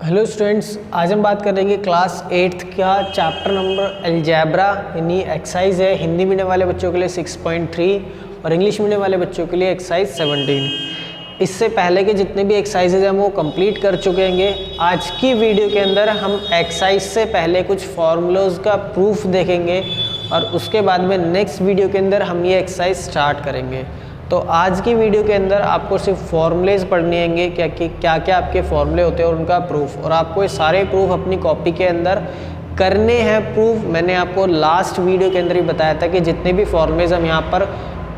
Hello students, आज हम बात करेंगे क्लास 8th का चैप्टर नंबर अलजेब्रा यानी एक्सरसाइज है। हिंदी मीडियम वाले बच्चों के लिए 6.3 और इंग्लिश मीडियम वाले बच्चों के लिए एक्सरसाइज 17। इससे पहले के जितने भी एक्सरसाइजेज हैं वो कंप्लीट कर चुके होंगे। आज की वीडियो के अंदर हम एक्सरसाइज से पहले कुछ फार्मूलाज का प्रूफ देखेंगे और उसके बाद में नेक्स्ट वीडियो के अंदर हम ये एक्सरसाइज स्टार्ट करेंगे। तो आज की वीडियो के अंदर आपको सिर्फ फॉर्मूलेज पढ़ने होंगे, क्या क्या आपके फॉर्मूले होते हैं और उनका प्रूफ, और आपको ये सारे प्रूफ अपनी कॉपी के अंदर करने हैं। प्रूफ मैंने आपको लास्ट वीडियो के अंदर ही बताया था कि जितने भी फॉर्मूलेज हम यहाँ पर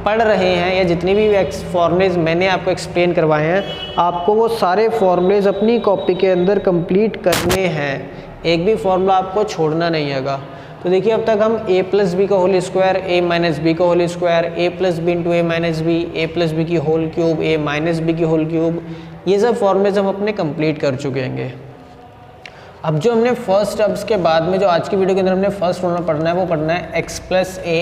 पढ़ रहे हैं या जितनी भी फॉर्मूलेज मैंने आपको एक्सप्लेन करवाए हैं, आपको वो सारे फॉर्मूलेज अपनी कॉपी के अंदर कंप्लीट करने हैं। एक भी फॉर्मूला आपको छोड़ना नहीं हैगा। तो देखिए, अब तक हम a प्लस बी का whole square, a minus B का whole square, a plus B into A minus B, A plus B की whole cube, a minus B की होल क्यूब, ये सब फॉर्मूलेज हम अपने कंप्लीट कर चुके हैं। अब जो हमने फर्स्ट, अब इसके बाद में जो आज की वीडियो के अंदर हमने फर्स्ट फॉर्मूला पढ़ना है वो पढ़ना है x प्लस ए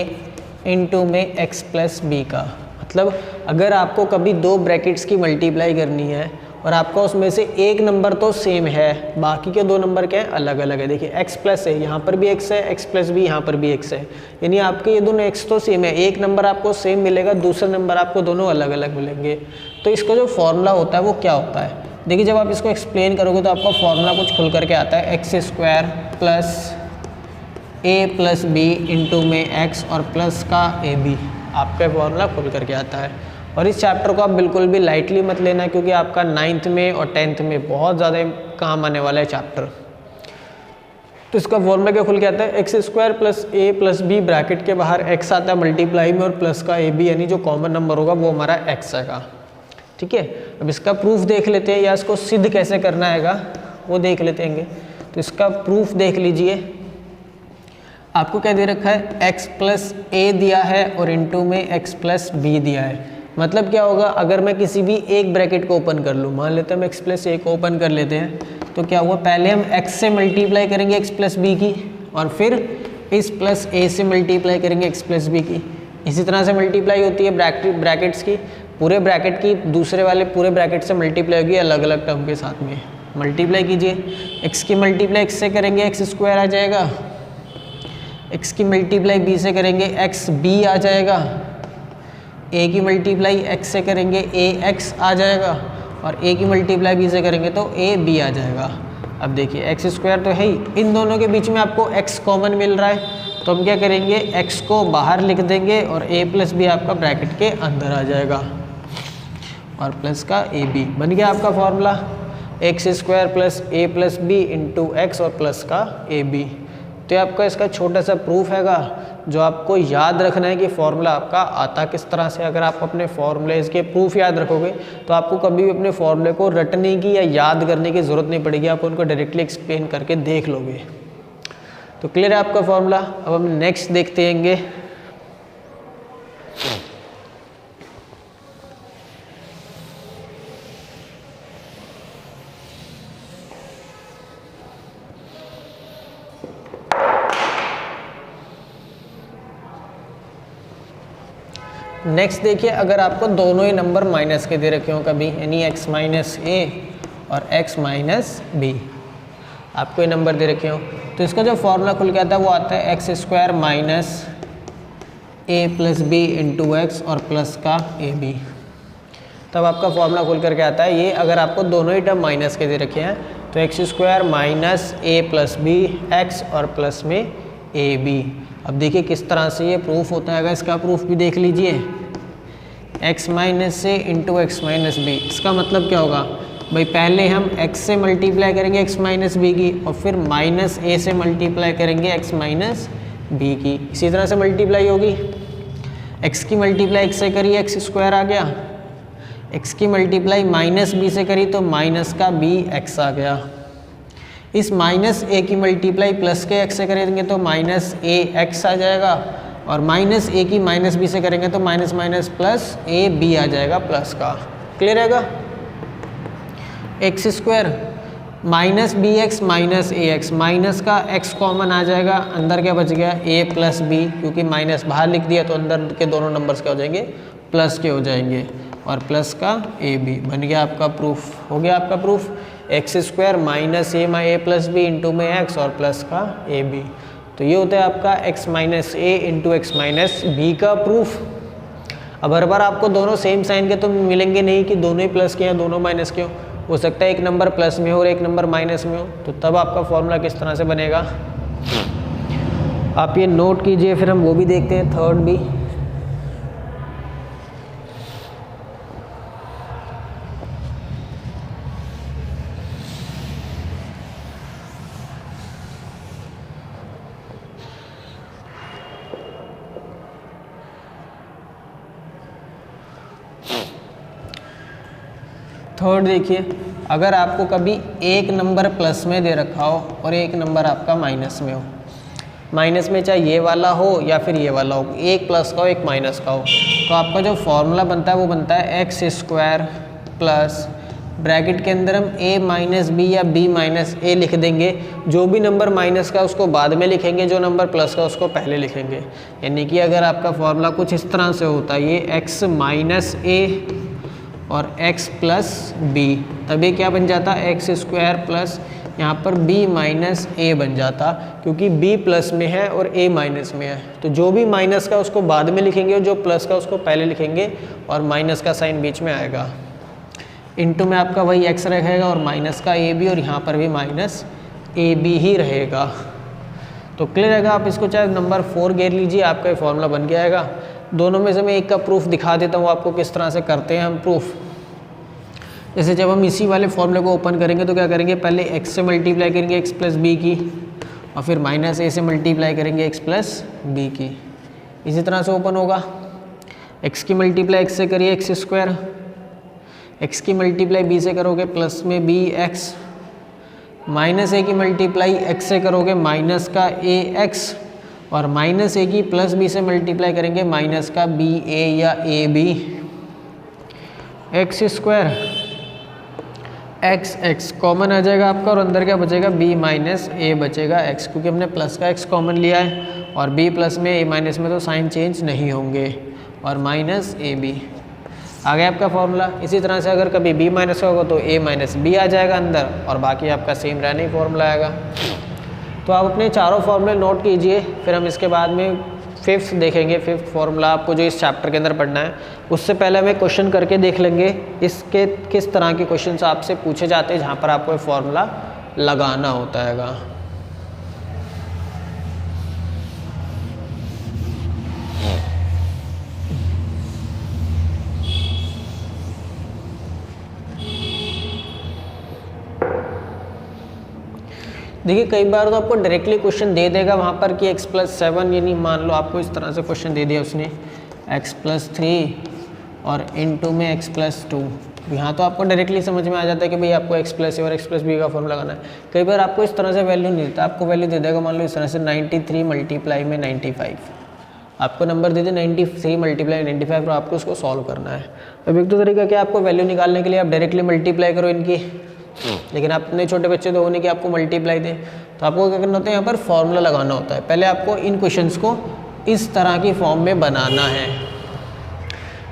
इंटू में x प्लस बी का। मतलब अगर आपको कभी दो ब्रैकेट्स की मल्टीप्लाई करनी है और आपका उसमें से एक नंबर तो सेम है, बाकी के दो नंबर क्या है, अलग अलग है। देखिए x प्लस है, यहाँ पर भी x है, x प्लस बी यहाँ पर भी x है, यानी आपके ये दोनों x तो सेम है। एक नंबर आपको सेम मिलेगा, दूसरा नंबर आपको दोनों अलग अलग मिलेंगे। तो इसका जो फॉर्मूला होता है वो क्या होता है, देखिए जब आप इसको एक्सप्लेन करोगे तो आपका फॉर्मूला कुछ खुल करके आता है, एक्स स्क्वायर प्लस ए प्लस बी इंटू में x और प्लस का ए बी, आपका फॉर्मूला खुल करके आता है। और इस चैप्टर को आप बिल्कुल भी लाइटली मत लेना, क्योंकि आपका 9th में और 10th में बहुत ज़्यादा काम आने वाला है चैप्टर। तो इसका फॉर्मूला क्या खुल के आता है, एक्स स्क्वायर प्लस ए प्लस बी, ब्रैकेट के बाहर x आता है मल्टीप्लाई में, और प्लस का ए बी, यानी जो कॉमन नंबर होगा वो हमारा x आएगा। ठीक है, अब इसका प्रूफ देख लेते हैं, या इसको सिद्ध कैसे करना हैगा वो देख लेते हैं। तो इसका प्रूफ देख लीजिए। आपको क्या दे रखा है, x प्लस ए दिया है और इंटू में x प्लस बी दिया है। मतलब क्या होगा, अगर मैं किसी भी एक ब्रैकेट को ओपन कर लूँ, मान लेते हैं हम x प्लस ए को ओपन कर लेते हैं, तो क्या हुआ, पहले हम x से मल्टीप्लाई करेंगे x प्लस बी की, और फिर इस प्लस ए से मल्टीप्लाई करेंगे x प्लस बी की। इसी तरह से मल्टीप्लाई होती है ब्रैकेट्स की, पूरे ब्रैकेट की दूसरे वाले पूरे ब्रैकेट से मल्टीप्लाई होगी अलग अलग टर्म के साथ में। मल्टीप्लाई कीजिए, x की मल्टीप्लाई x से करेंगे एक्स स्क्वायर आ जाएगा, x की मल्टीप्लाई b से करेंगे एक्स बी आ जाएगा, a की मल्टीप्लाई x से करेंगे ax आ जाएगा, और a की मल्टीप्लाई b से करेंगे तो ab आ जाएगा। अब देखिए एक्स स्क्वायर तो है ही, इन दोनों के बीच में आपको x कॉमन मिल रहा है, तो हम क्या करेंगे, x को बाहर लिख देंगे और a प्लस बी आपका ब्रैकेट के अंदर आ जाएगा, और प्लस का ab बन गया आपका फॉर्मूला, एक्स स्क्वायर प्लस ए प्लस बी इंटू एक्स और प्लस का ab। तो ये आपका इसका छोटा सा प्रूफ हैगा, जो आपको याद रखना है कि फॉर्मूला आपका आता किस तरह से। अगर आप अपने फॉर्मूलेज के प्रूफ याद रखोगे तो आपको कभी भी अपने फॉर्मूले को रटने की या याद करने की ज़रूरत नहीं पड़ेगी, आप उनको डायरेक्टली एक्सप्लेन करके देख लोगे। तो क्लियर है आपका फॉर्मूला। अब हम नेक्स्ट देखते हैंगे। नेक्स्ट देखिए, अगर आपको दोनों ही नंबर माइनस के दे रखे हो कभी, यानी x माइनस ए और x माइनस बी, आपको ये नंबर दे रखे हो, तो इसका जो फॉर्मूला खुल के आता है वो आता है एक्स स्क्वायर माइनस ए प्लस बी इंटू एक्स और प्लस का ए बी। तब आपका फॉर्मूला खुल करके आता है ये, अगर आपको दोनों ही टर्म माइनस के दे रखे हैं तो एक्स स्क्वायर माइनस ए प्लस बी एक्स और प्लस में ए बी। अब देखिए किस तरह से ये प्रूफ होता है, इसका प्रूफ भी देख लीजिए, x माइनस से इंटू एक्स माइनस बी। इसका मतलब क्या होगा भाई, पहले हम x से मल्टीप्लाई करेंगे x माइनस बी की, और फिर माइनस ए से मल्टीप्लाई करेंगे x माइनस बी की। इसी तरह से मल्टीप्लाई होगी, x की मल्टीप्लाई x से करी एक्स स्क्वायर आ गया, x की मल्टीप्लाई माइनस बी से करी तो माइनस का बी एक्स आ गया। इस माइनस ए की मल्टीप्लाई प्लस के x से करेंगे तो माइनस ए एक्स आ जाएगा, और माइनस ए की माइनस बी से करेंगे तो minus minus plus A B आ जाएगा प्लस का। क्लियर रहेगा। X square minus B X minus A X, minus का x कॉमन आ जाएगा, अंदर क्या बच गया, a प्लस बी, क्योंकि माइनस बाहर लिख दिया तो अंदर के दोनों नंबर्स क्या हो जाएंगे, प्लस के हो जाएंगे, और प्लस का ए बी। बन गया आपका प्रूफ, हो गया आपका प्रूफ। एक्स स्क्वायर माइनस ए प्लस बी इंटू में एक्स और प्लस का ए बी। तो ये होता है आपका एक्स माइनस ए इंटू एक्स माइनस बी का प्रूफ। अब हर बार आपको दोनों सेम साइन के तो मिलेंगे नहीं कि दोनों ही प्लस के हैं दोनों माइनस के हो सकता है एक नंबर प्लस में हो और एक नंबर माइनस में हो, तो तब आपका फॉर्मूला किस तरह से बनेगा आप ये नोट कीजिए, फिर हम वो भी देखते हैं थर्ड भी। थर्ड देखिए, अगर आपको कभी एक नंबर प्लस में दे रखा हो और एक नंबर आपका माइनस में हो, माइनस में चाहे ये वाला हो या फिर ये वाला हो, एक प्लस का हो एक माइनस का हो, तो आपका जो फॉर्मूला बनता है वो बनता है एक्स स्क्वायर प्लस ब्रैकेट के अंदर हम a माइनस बी या b माइनस ए लिख देंगे। जो भी नंबर माइनस का उसको बाद में लिखेंगे, जो नंबर प्लस का उसको पहले लिखेंगे। यानी कि अगर आपका फॉर्मूला कुछ इस तरह से होता है, ये x माइनस ए और x प्लस बी, तभी क्या बन जाता है एक्स स्क्वायर प्लस यहाँ पर b माइनस ए बन जाता, क्योंकि b प्लस में है और a माइनस में है। तो जो भी माइनस का उसको बाद में लिखेंगे और जो प्लस का उसको पहले लिखेंगे और माइनस का साइन बीच में आएगा। इनटू में आपका वही x रहेगा और माइनस का ए बी, और यहाँ पर भी माइनस ए बी ही रहेगा। तो क्लियर रहेगा। आप इसको चाहे नंबर 4 घेर लीजिए, आपका ये फॉर्मूला बन गया आएगा। दोनों में से मैं एक का प्रूफ दिखा देता हूँ आपको किस तरह से करते हैं हम प्रूफ। जैसे जब हम इसी वाले फॉर्मूले को ओपन करेंगे तो क्या करेंगे, पहले x से मल्टीप्लाई करेंगे x प्लस बी की, और फिर माइनस ए से मल्टीप्लाई करेंगे x प्लस बी की। इसी तरह से ओपन होगा। x की मल्टीप्लाई x से करिए एक्स स्क्वायर, x की मल्टीप्लाई b से करोगे प्लस में बी एक्स, माइनस ए की मल्टीप्लाई x से करोगे माइनस का ए एक्स, और माइनस ए की प्लस बी से मल्टीप्लाई करेंगे माइनस का बी ए या A B. X square X X common आ जाएगा आपका, और अंदर क्या बचेगा b माइनस ए बचेगा x, क्योंकि हमने प्लस का x कॉमन लिया है, और b प्लस में a माइनस में तो साइन चेंज नहीं होंगे, और माइनस ए बी आ गया आपका फॉर्मूला। इसी तरह से अगर कभी b माइनस का होगा तो a माइनस बी आ जाएगा अंदर, और बाकी आपका सेम रहने ही फॉर्मूला आएगा। तो आप अपने चारों फॉर्मूले नोट कीजिए, फिर हम इसके बाद में फिफ्थ देखेंगे। फिफ्थ फॉर्मूला आपको जो इस चैप्टर के अंदर पढ़ना है, उससे पहले हमें क्वेश्चन करके देख लेंगे इसके किस तरह के क्वेश्चन आपसे पूछे जाते हैं जहाँ पर आपको ये फॉर्मूला लगाना होता हैगा। देखिए कई बार तो आपको डायरेक्टली क्वेश्चन दे देगा वहाँ पर कि x प्लस 7, यानी मान लो आपको इस तरह से क्वेश्चन दे दिया उसने x प्लस 3 और इनटू में x प्लस 2। यहाँ तो आपको डायरेक्टली समझ में आ जाता है कि भाई आपको x प्लस ए और x प्लस बी का फॉर्मूला लगाना है। कई बार आपको इस तरह से वैल्यू नहीं देता, आपको वैल्यू दे देगा मान लो इस तरह से 93 मल्टीप्लाई में 95, आपको नंबर दे दे 93 मल्टीप्लाई 95 और आपको उसको सॉल्व करना है। अब एक तो तरीका क्या, आपको वैल्यू निकालने के लिए आप डायरेक्टली मल्टीप्लाई करो इनकी, लेकिन आप इतने छोटे बच्चे तो होने कि आपको मल्टीप्लाई दें, तो आपको क्या करना होता है, यहाँ पर फॉर्मूला लगाना होता है। पहले आपको इन क्वेश्चंस को इस तरह की फॉर्म में बनाना है।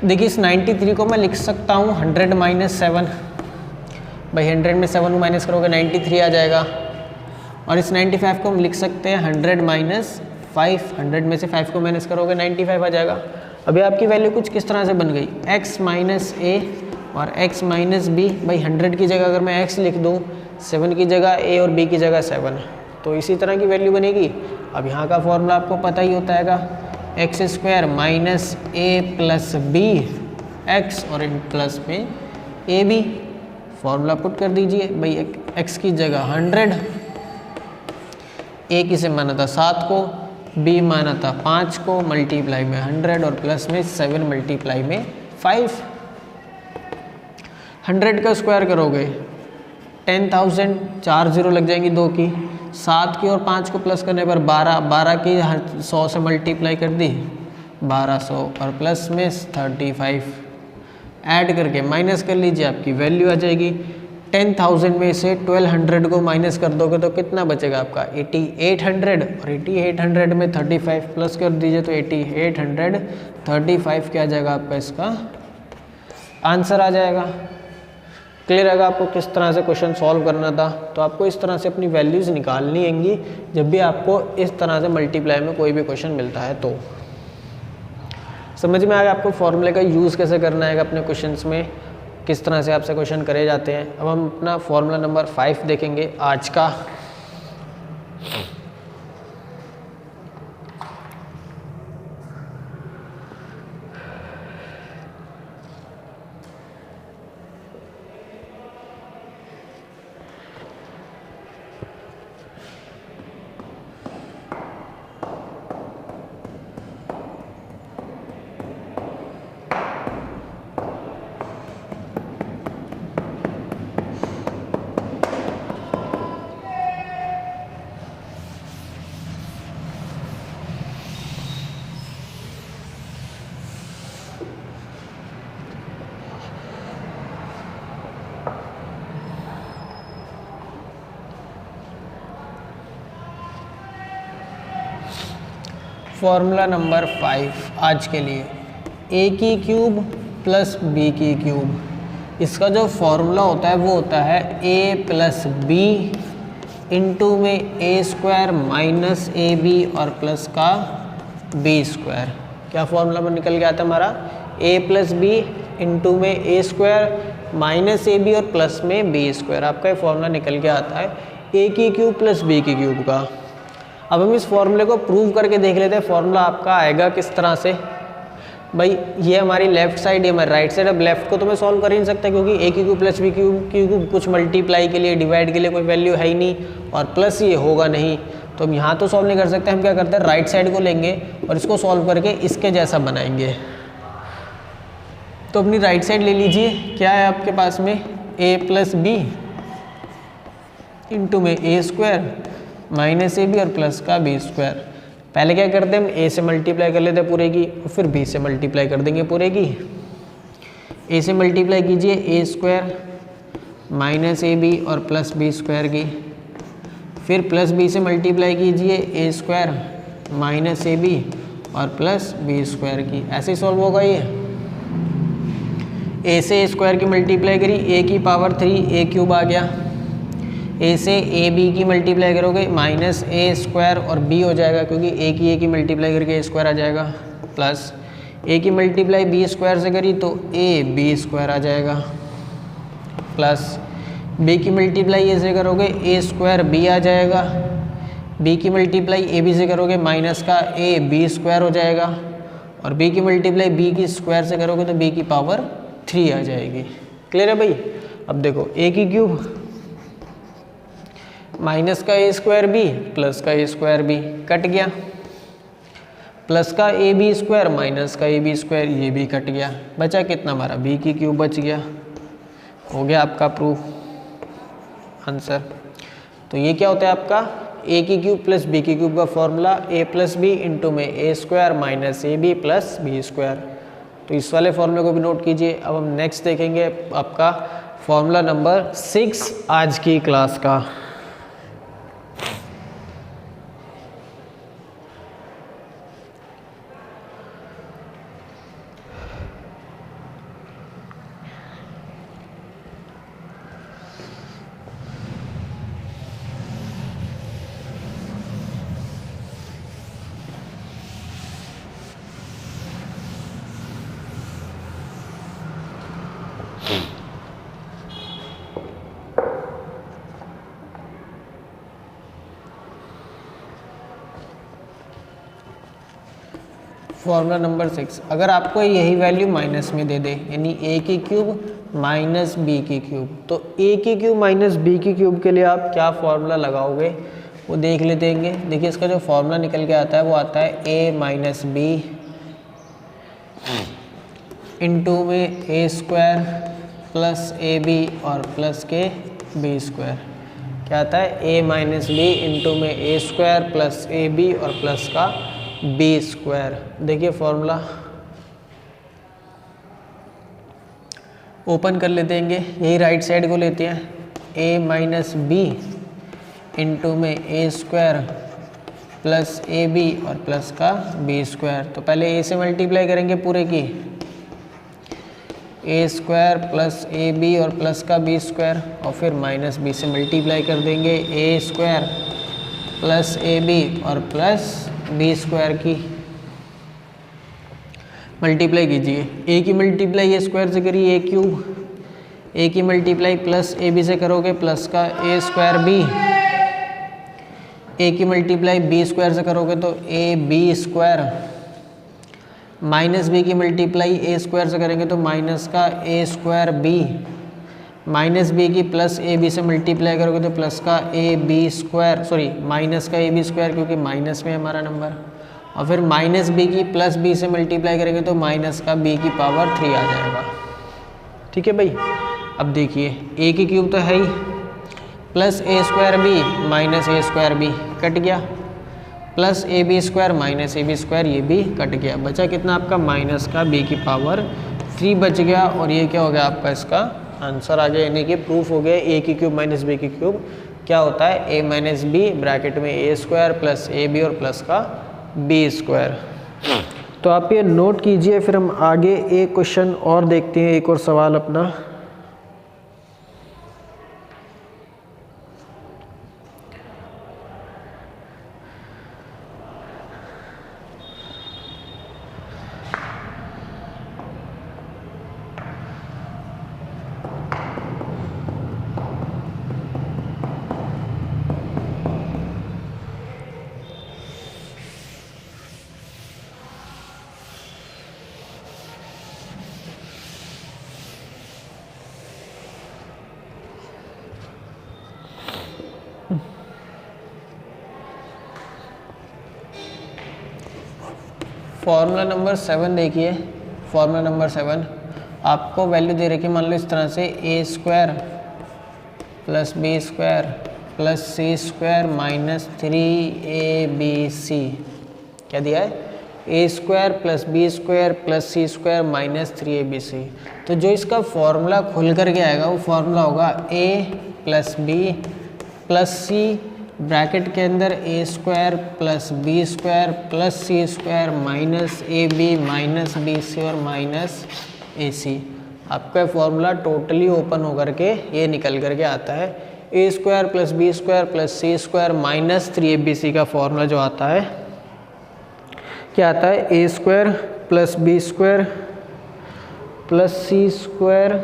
देखिए इस 93 को मैं लिख सकता हूँ 100 माइनस 7, भाई 100 में 7 को माइनस करोगे 93 आ जाएगा, और इस 95 को हम लिख सकते हैं 100 माइनस 5, 100 में से 5 को माइनस करोगे 95 आ जाएगा। अभी आपकी वैल्यू कुछ किस तरह से बन गई, x माइनस ए और x माइनस बी। भाई 100 की जगह अगर मैं x लिख दूँ, 7 की जगह a और b की जगह 7, तो इसी तरह की वैल्यू बनेगी। अब यहाँ का फॉर्मूला आपको पता ही होता हैगा, एक्स स्क्वायर माइनस ए प्लस बी एक्स और इन प्लस में ए बी। फॉर्मूला पुट कर दीजिए, भाई x की जगह 100, a की से माना था 7 को, b माना था 5 को, मल्टीप्लाई में 100 और प्लस में 7 मल्टीप्लाई में 5। 100 का स्क्वायर करोगे 10,000, 4 0 लग जाएंगी 2 की, 7 की और 5 को प्लस करने पर 12, 12 की 100 से मल्टीप्लाई कर दी 1200 और प्लस में 35, ऐड करके माइनस कर लीजिए, आपकी वैल्यू आ जाएगी। 10,000 में से 1200 को माइनस कर दोगे तो कितना बचेगा आपका 8800, और 8800 में 35 प्लस कर दीजिए तो 8835 क्या आ जाएगा आपका, इसका आंसर आ जाएगा। क्लियर है आपको किस तरह से क्वेश्चन सॉल्व करना था। तो आपको इस तरह से अपनी वैल्यूज़ निकालनी हैंगी जब भी आपको इस तरह से मल्टीप्लाई में कोई भी क्वेश्चन मिलता है। तो समझ में आएगा आपको फॉर्मूले का यूज़ कैसे करना है अपने क्वेश्चंस में, किस तरह से आपसे क्वेश्चन करे जाते हैं। अब हम अपना फॉर्मूला नंबर 5 देखेंगे आज का। फॉर्मूला नंबर 5 आज के लिए ए की क्यूब प्लस बी की क्यूब। इसका जो फॉर्मूला होता है वो होता है ए प्लस बी इंटू में A square minus A B और प्लस का बी स्क्वायर। क्या फॉर्मूला में निकल गया था हमारा, ए प्लस बी इंटू में A square minus A B और प्लस में बी स्क्वायर। आपका ये फॉर्मूला निकल के आता है ए की क्यूब प्लस बी की क्यूब का। अब हम इस फॉर्मूले को प्रूव करके देख लेते हैं फॉर्मूला आपका आएगा किस तरह से। भाई ये हमारी लेफ्ट साइड, ये हमारी राइट साइड। अब लेफ्ट को तो मैं सॉल्व कर ही नहीं सकता क्योंकि ए की क्यूब प्लस बी क्यूब कुछ मल्टीप्लाई के लिए, डिवाइड के लिए कोई वैल्यू है ही नहीं, और प्लस ये होगा नहीं, तो हम यहाँ तो सॉल्व नहीं कर सकते। हम क्या करते हैं, राइट साइड को लेंगे और इसको सॉल्व करके इसके जैसा बनाएंगे। तो अपनी राइट साइड ले लीजिए, क्या है आपके पास में ए प्लस बी इंटू में A square minus A B और प्लस का बी स्क्वायर। पहले क्या करते हैं, हम ए से मल्टीप्लाई कर लेते हैं पूरे की, और फिर बी से मल्टीप्लाई कर देंगे पूरे की। ए से मल्टीप्लाई कीजिए ए स्क्वायर माइनस ए बी और प्लस बी स्क्वायर की, फिर प्लस बी से मल्टीप्लाई कीजिए ए स्क्वायर माइनस ए बी और प्लस बी स्क्वायर की। ऐसे ही सॉल्व होगा ये। ए से ए स्क्वायर की मल्टीप्लाई करी, ए की पावर 3 ए क्यूब आ गया। ए से ए बी की मल्टीप्लाई करोगे माइनस ए स्क्वायर और बी हो जाएगा, क्योंकि ए की मल्टीप्लाई करके ए स्क्वायर आ जाएगा, प्लस ए की मल्टीप्लाई बी स्क्वायर से करी तो ए बी स्क्वायर आ जाएगा, प्लस बी की मल्टीप्लाई ए से करोगे ए स्क्वायर बी आ जाएगा, बी की मल्टीप्लाई ए बी से करोगे माइनस का ए बी स्क्वायर हो जाएगा, और बी की मल्टीप्लाई बी की स्क्वायर से करोगे तो बी की पावर 3 आ जाएगी। क्लियर है भाई। अब देखो ए की क्यूब माइनस का ए स्क्वायर बी प्लस का ए स्क्वायर बी कट गया, प्लस का ए बी स्क्वायर माइनस का ए बी स्क्वायर ये भी कट गया, बचा कितना हमारा बी की क्यूब बच गया। हो गया आपका प्रूफ आंसर। तो ये क्या होता है आपका ए की क्यूब प्लस बी की क्यूब का formula, A plus B into में A square minus A B plus B square. तो इस वाले फॉर्मूले को भी नोट कीजिए। अब हम नेक्स्ट देखेंगे आपका फॉर्मूला नंबर 6 आज की क्लास का। फॉर्मूला नंबर 6, अगर आपको यही वैल्यू माइनस में दे दे, यानी ए की क्यूब माइनस बी की क्यूब, तो ए की क्यूब माइनस बी की क्यूब के लिए आप क्या फॉर्मूला लगाओगे वो देख लेते हैं। देखिए इसका जो फॉर्मूला निकल के आता है वो आता है ए माइनस बी इंटू में A square plus A B और प्लस के बी स्क्वायर। क्या आता है, ए माइनस बी इंटू में A square plus A B और प्लस का बी स्क्वायर। देखिए फॉर्मूला ओपन कर लेते हैं, यही राइट साइड को लेते हैं, ए माइनस बी इंटू में A square plus A B और प्लस का बी स्क्वायर। तो पहले ए से मल्टीप्लाई करेंगे पूरे की, ए स्क्वायर प्लस ए बी और प्लस का बी स्क्वायर, और फिर माइनस बी से मल्टीप्लाई कर देंगे ए स्क्वायर प्लस ए बी और प्लस बी स्क्वायर की मल्टीप्लाई कीजिए। ए की मल्टीप्लाई ए स्क्वायर से करिए ए क्यूब, ए की मल्टीप्लाई प्लस ए बी से करोगे प्लस का ए स्क्वायर बी, ए की मल्टीप्लाई बी स्क्वायर से करोगे तो A B square, minus B की मल्टीप्लाई ए स्क्वायर से करेंगे तो माइनस का A square B, minus B की प्लस ए बी से मल्टीप्लाई करोगे तो प्लस का A B square, sorry minus का ए बी स्क्वायर क्योंकि माइनस में हमारा नंबर, और फिर माइनस बी की प्लस बी से मल्टीप्लाई करेंगे तो माइनस का बी की पावर 3 आ जाएगा। ठीक है भाई। अब देखिए ए की क्यूब तो है ही, plus A square B minus A square B cut गया, plus A B square minus A B square ये भी कट गया, बचा कितना आपका माइनस का बी की पावर 3 बच गया, और ये क्या हो गया आपका इसका आंसर आ गया, यानी कि प्रूफ हो गया ए की क्यूब माइनस बी की क्यूब क्या होता है, ए माइनस बी ब्रैकेट में A square plus A B और प्लस का बी स्क्वायर। तो आप ये नोट कीजिए, फिर हम आगे एक क्वेश्चन और देखते हैं, एक और सवाल अपना। फॉर्मूला नंबर 7 देखिए, फॉर्मूला नंबर 7 आपको वैल्यू दे रखी है, मान लो इस तरह से A square plus B square plus C square minus 3abc, क्या दिया है, A square plus B square plus C square minus 3abc। तो जो इसका फॉर्मूला खुल करके आएगा वो फॉर्मूला होगा A plus B plus C bracket के अंदर A square plus B square plus C square minus A B minus B C और माइनस ए सी। आपका फॉर्मूला टोटली ओपन होकर के ये निकल करके आता है, A square plus B square plus C square minus 3abc का फॉर्मूला जो आता है क्या आता है, A square plus B square plus C square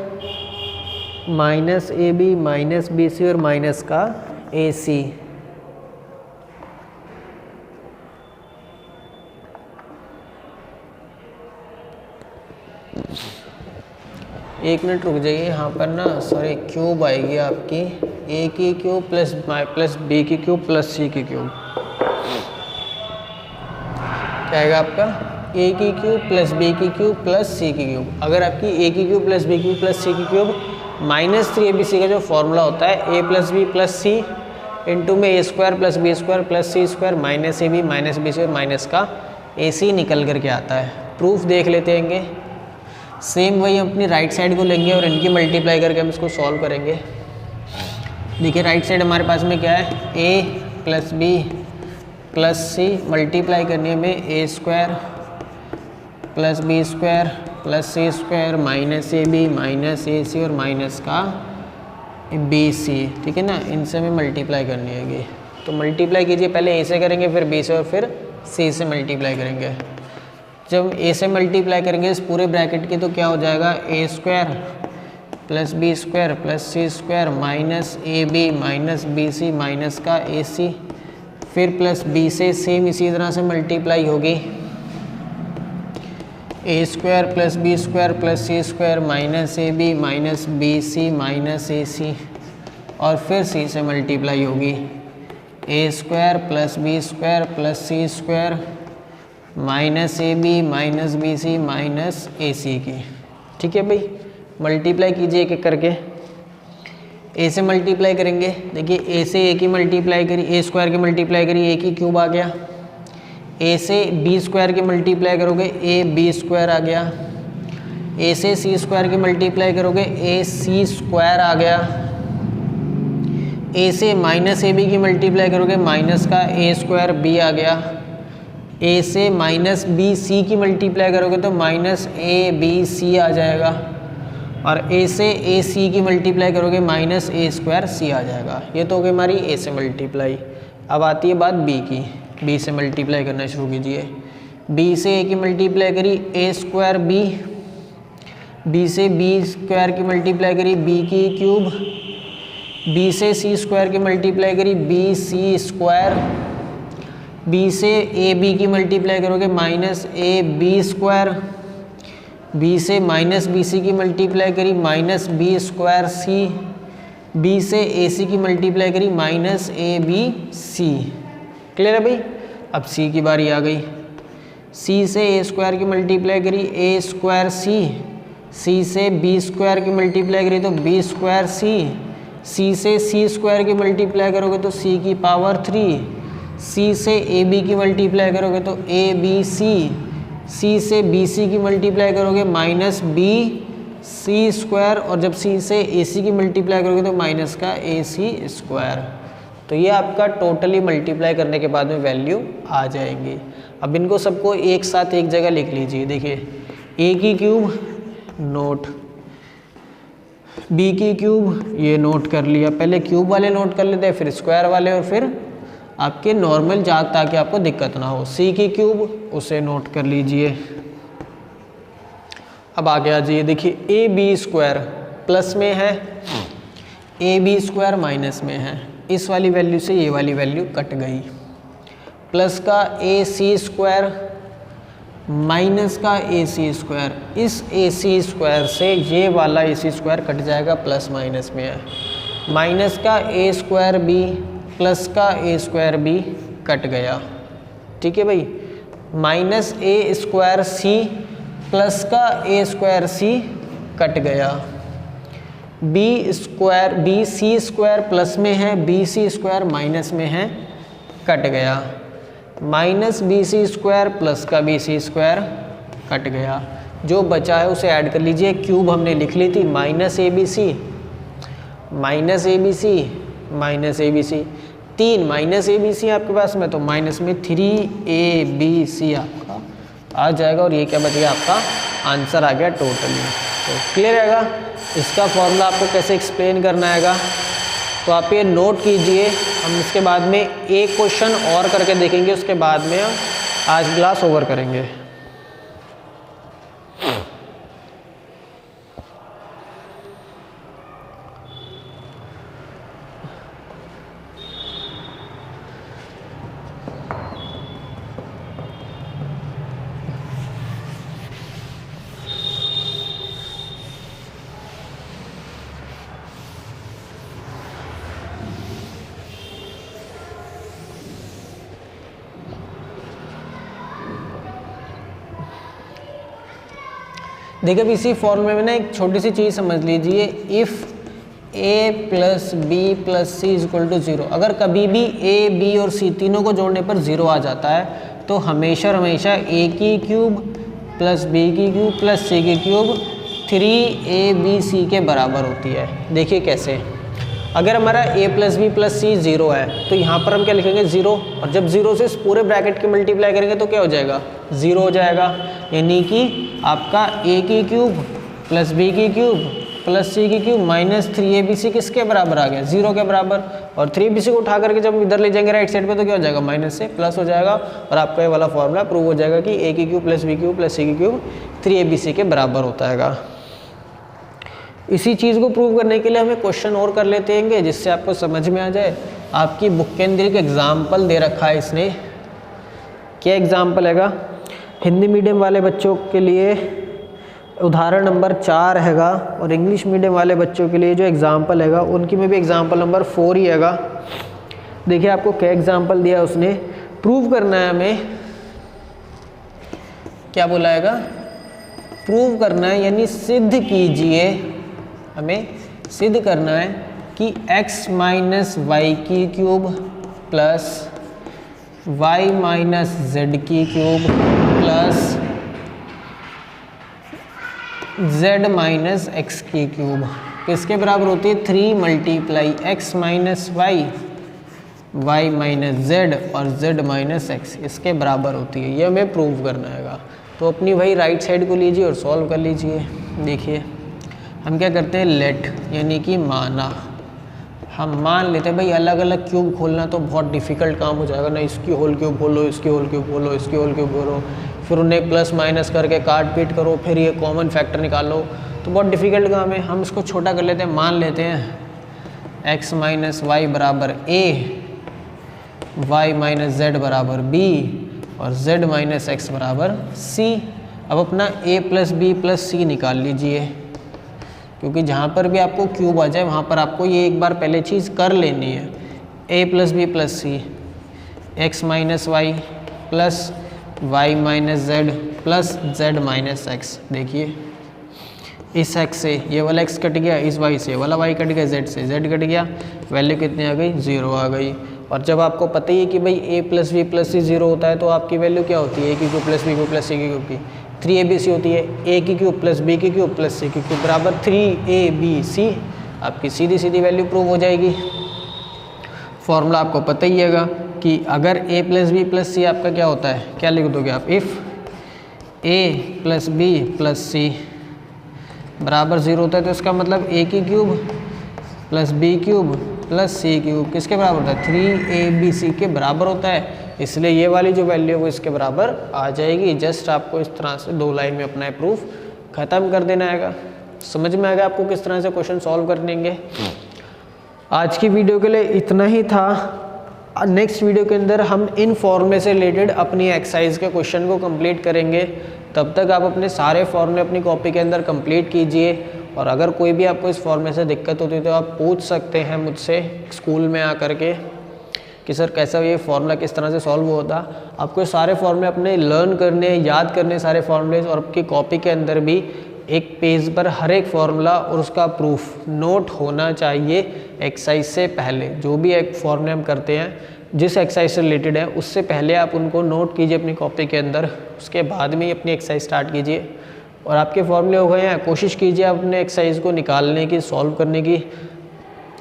minus A B minus B C और माइनस का ए सी। एक मिनट रुक जाइए, यहाँ पर ना सॉरी क्यूब आएगी आपकी, ए की क्यूब प्लस बी की क्यूब प्लस सी की क्यूब, क्या आएगा आपका, ए की क्यूब प्लस बी की क्यूब प्लस सी की क्यूब। अगर आपकी ए की क्यूब प्लस बी की क्यूब प्लस सी की क्यूब माइनस 3abc का जो फॉर्मूला होता है A plus B plus C into में A square plus B square plus C square minus A B minus B C और minus का A सी निकल करके आता है। प्रूफ देख लेते हैं, सेम वही हम अपनी राइट साइड को लेंगे और इनकी मल्टीप्लाई करके हम इसको सॉल्व करेंगे। देखिए राइट साइड हमारे पास में क्या है, A plus B plus C multiply करने में A square plus B square plus C square minus A B minus A C और माइनस का बी सी। ठीक है ना, इनसे हमें मल्टीप्लाई करनी है। तो मल्टीप्लाई कीजिए, पहले ए से करेंगे फिर बी से और फिर सी से मल्टीप्लाई करेंगे। जब ए से मल्टीप्लाई करेंगे इस पूरे ब्रैकेट की तो क्या हो जाएगा, A square plus B square plus C square minus A B minus B C minus का ए सी, फिर प्लस बी से सेम इसी तरह से मल्टीप्लाई होगी, A square plus B square plus C square minus A B minus B C minus A C, और फिर C से मल्टीप्लाई होगी, A square plus B square plus C square minus A B minus B C minus A C की। ठीक है भाई, multiply कीजिए एक एक करके। ए से मल्टीप्लाई करेंगे, देखिए ए से ए की मल्टीप्लाई करी, ए स्क्वायर की मल्टीप्लाई करी, ए की क्यूब आ गया। ए से बी स्क्वायर की मल्टीप्लाई करोगे, ए बी स्क्वायर आ गया। ए से सी स्क्वायर की मल्टीप्लाई करोगे, ए सी स्क्वायर आ गया। ए से माइनस ए बी की मल्टीप्लाई करोगे, माइनस का ए स्क्वायर बी आ गया। ए से माइनस बी सी की मल्टीप्लाई करोगे तो माइनस ए बी सी आ जाएगा। और a से ए सी की मल्टीप्लाई करोगे माइनस ए स्क्वायर सी आ जाएगा। ये तो हो गई हमारी a से मल्टीप्लाई। अब आती है बात b की। b से मल्टीप्लाई करना शुरू कीजिए। b से a की मल्टीप्लाई करी a स्क्वायर b से b स्क्वायर की मल्टीप्लाई करी b की क्यूब, b से c स्क्वायर की मल्टीप्लाई करी b c स्क्वायर, b से ए बी की मल्टीप्लाई करोगे minus A B square, b से माइनस बी सी की मल्टीप्लाई करी minus B square C, b से ए सी की मल्टीप्लाई करी minus A B C. Clear है भाई। अब c की बारी आ गई। c से ए स्क्वायर की मल्टीप्लाई करी ए स्क्वायर सी, c से b स्क्वायर की मल्टीप्लाई करी तो b स्क्वायर सी, c से c स्क्वायर की मल्टीप्लाई करोगे तो c की पावर 3, c से ए बी की मल्टीप्लाई करोगे तो ए बी सी, c से बी सी की मल्टीप्लाई करोगे माइनस बी सी स्क्वायर, और जब c से ए सी की मल्टीप्लाई करोगे तो माइनस का ए सी स्क्वायर। तो ये आपका टोटली मल्टीप्लाई करने के बाद में वैल्यू आ जाएंगी। अब इनको सबको एक साथ एक जगह लिख लीजिए। देखिए a की क्यूब नोट, b की क्यूब ये नोट कर लिया, पहले क्यूब वाले नोट कर लेते हैं, फिर स्क्वायर वाले, और फिर आपके नॉर्मल जा, ताकि आपको दिक्कत ना हो। c की क्यूब उसे नोट कर लीजिए। अब आगे आ जाइए। देखिए ए बी स्क्वायर प्लस में है, ए बी स्क्वायर माइनस में है। इस वाली वैल्यू से ये वाली वैल्यू कट गई। प्लस का ए सी स्क्वायर माइनस का ए सी स्क्वायर, इस ए सी स्क्वायर से ये वाला ए सी स्क्वायर कट जाएगा, प्लस माइनस में है। माइनस का ए स्क्वायर बी प्लस का ए स्क्वायर बी कट गया। ठीक है भाई। Minus A square C plus का ए स्क्वायर सी कट गया। B square B C square plus में है, बी सी स्क्वायर माइनस में है, कट गया। Minus B C square plus का बी सी स्क्वायर कट गया। जो बचा है उसे ऐड कर लीजिए। क्यूब हमने लिख ली थी minus A B C minus A B C minus A B C, 3 minus A B C आपके पास में, तो माइनस में 3 ए बी सी आपका आ जाएगा। और ये क्या बच गया, आपका आंसर आ गया टोटली। तो क्लियर रहेगा। इसका फॉर्मूला आपको कैसे एक्सप्लेन करना आएगा तो आप ये नोट कीजिए। हम इसके बाद में एक क्वेश्चन और करके देखेंगे, उसके बाद में आज क्लास ओवर करेंगे। देखिए अब इसी फॉर्मूले में ना एक छोटी सी चीज़ समझ लीजिए। If a plus B plus C is equal to 0, अगर कभी भी a, b और c तीनों को जोड़ने पर 0 आ जाता है तो हमेशा a की क्यूब प्लस b की क्यूब प्लस c की क्यूब 3abc के बराबर होती है। देखिए कैसे, अगर हमारा a प्लस बी प्लस सी 0 है तो यहाँ पर हम क्या लिखेंगे 0, और जब 0 से इस पूरे ब्रैकेट के मल्टीप्लाई करेंगे तो क्या हो जाएगा 0 हो जाएगा। यानी कि आपका a की क्यूब प्लस b की क्यूब प्लस c की क्यूब माइनस 3abc किसके बराबर आ गया 0 के बराबर। और 3abc को उठा करके जब इधर ले जाएंगे राइट साइड पे तो क्या हो जाएगा माइनस से प्लस हो जाएगा, और आपका ये वाला फॉर्मूला प्रूव हो जाएगा कि a की cube plus b cube plus c की क्यूब 3abc के बराबर होता है। इसी चीज़ को प्रूव करने के लिए हमें क्वेश्चन और कर लेते हैं जिससे आपको समझ में आ जाए। आपकी बुक के अंदर एक एग्जाम्पल दे रखा है इसने। क्या एग्जाम्पल हैगा, हिंदी मीडियम वाले बच्चों के लिए उदाहरण नंबर 4 हैगा, और इंग्लिश मीडियम वाले बच्चों के लिए जो एग्जाम्पल हैगा उनकी में भी एग्जाम्पल नंबर 4 ही हैगा। देखिए आपको क्या एग्जाम्पल दिया उसने, प्रूव करना है हमें। क्या बोला हैगा, प्रूव करना है, यानी सिद्ध कीजिए। हमें सिद्ध करना है कि x माइनस वाई की cube plus y minus Z की cube plus z minus X की क्यूब किसके बराबर होती है 3 multiply x minus Y y minus Z और z माइनस एक्स इसके बराबर होती है। ये हमें प्रूव करना है। तो अपनी भाई राइट साइड को लीजिए और सॉल्व कर लीजिए। देखिए हम क्या करते हैं, लेट यानी कि माना। हम मान लेते हैं भाई अलग अलग क्यूब खोलना तो बहुत डिफिकल्ट काम हो जाएगा ना, इसकी होल क्यूब खोलो, इसकी होल क्यूब खोलो, इसकी होल क्यूब खोलो, फिर उन्हें प्लस माइनस करके काट पीट करो, फिर ये कॉमन फैक्टर निकालो, तो बहुत डिफिकल्ट काम है। हम इसको छोटा कर लेते हैं, मान लेते हैं x माइनस वाई बराबर a, y माइनस जेड बराबर b और z माइनस एक्स बराबर c। अब अपना a प्लस बी प्लस सी निकाल लीजिए, क्योंकि जहाँ पर भी आपको क्यूब आ जाए वहाँ पर आपको ये एक बार पहले चीज़ कर लेनी है। a plus B plus C, X minus Y plus Y minus Z plus Z minus X. देखिए इस x से ये वाला x कट गया, इस y से ये वाला y कट गया, z से z कट गया, वैल्यू कितनी आ गई, 0 आ गई। और जब आपको पता ही है कि भाई a प्लस बी प्लस सी 0 होता है तो आपकी वैल्यू क्या होती है, a की cube plus B cube plus C की क्यूब की 3abc होती है। a की क्यूब प्लस b की क्यूब प्लस c की क्यूब बराबर 3abc। आपकी सीधी सीधी वैल्यू प्रूव हो जाएगी। फॉर्मूला आपको पता ही है कि अगर a plus B plus C आपका क्या होता है, क्या लिख दोगे आप, if a plus B plus C बराबर 0 होता है तो इसका मतलब a की cube plus B cube plus C cube किसके बराबर होता है, 3abc के बराबर होता है। इसलिए ये वाली जो वैल्यू है वो इसके बराबर आ जाएगी। जस्ट आपको इस तरह से 2 लाइन में अपना प्रूफ ख़त्म कर देना है। समझ में आएगा आपको किस तरह से क्वेश्चन सॉल्व करनेंगे। आज की वीडियो के लिए इतना ही था। नेक्स्ट वीडियो के अंदर हम इन फॉर्मूले से रिलेटेड अपनी एक्सरसाइज के क्वेश्चन को कंप्लीट करेंगे। तब तक आप अपने सारे फॉर्मूले अपनी कॉपी के अंदर कंप्लीट कीजिए, और अगर कोई भी आपको इस फॉर्मूले से दिक्कत होती है तो आप पूछ सकते हैं मुझसे स्कूल में आकर के कि सर कैसा ये फार्मूला किस तरह से सॉल्व होता। आपको सारे फार्मूले अपने लर्न करने, याद करने सारे फार्मूले, और आपकी कॉपी के अंदर भी एक पेज पर हर एक फार्मूला और उसका प्रूफ नोट होना चाहिए एक्सरसाइज से पहले। जो भी एक फार्मूले हम करते हैं जिस एक्सरसाइज से रिलेटेड है उससे पहले आप उनको नोट कीजिए अपनी कॉपी के अंदर, उसके बाद में ही अपनी एक्सरसाइज स्टार्ट कीजिए। और आपके फार्मूले हो गए हैं, कोशिश कीजिए अपने एक्सरसाइज को निकालने की, सॉल्व करने की।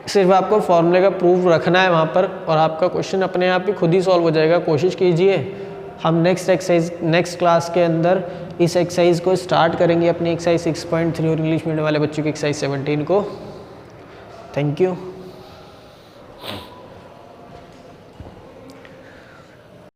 सिर्फ आपको फार्मूले का प्रूफ रखना है वहाँ पर, और आपका क्वेश्चन अपने आप ही खुद ही सॉल्व हो जाएगा। कोशिश कीजिए। हम नेक्स्ट क्लास के अंदर इस एक्सरसाइज को स्टार्ट करेंगे, अपनी एक्सरसाइज 6.3 और इंग्लिश मीडियम वाले बच्चों की एक्सरसाइज 17 को। Thank you.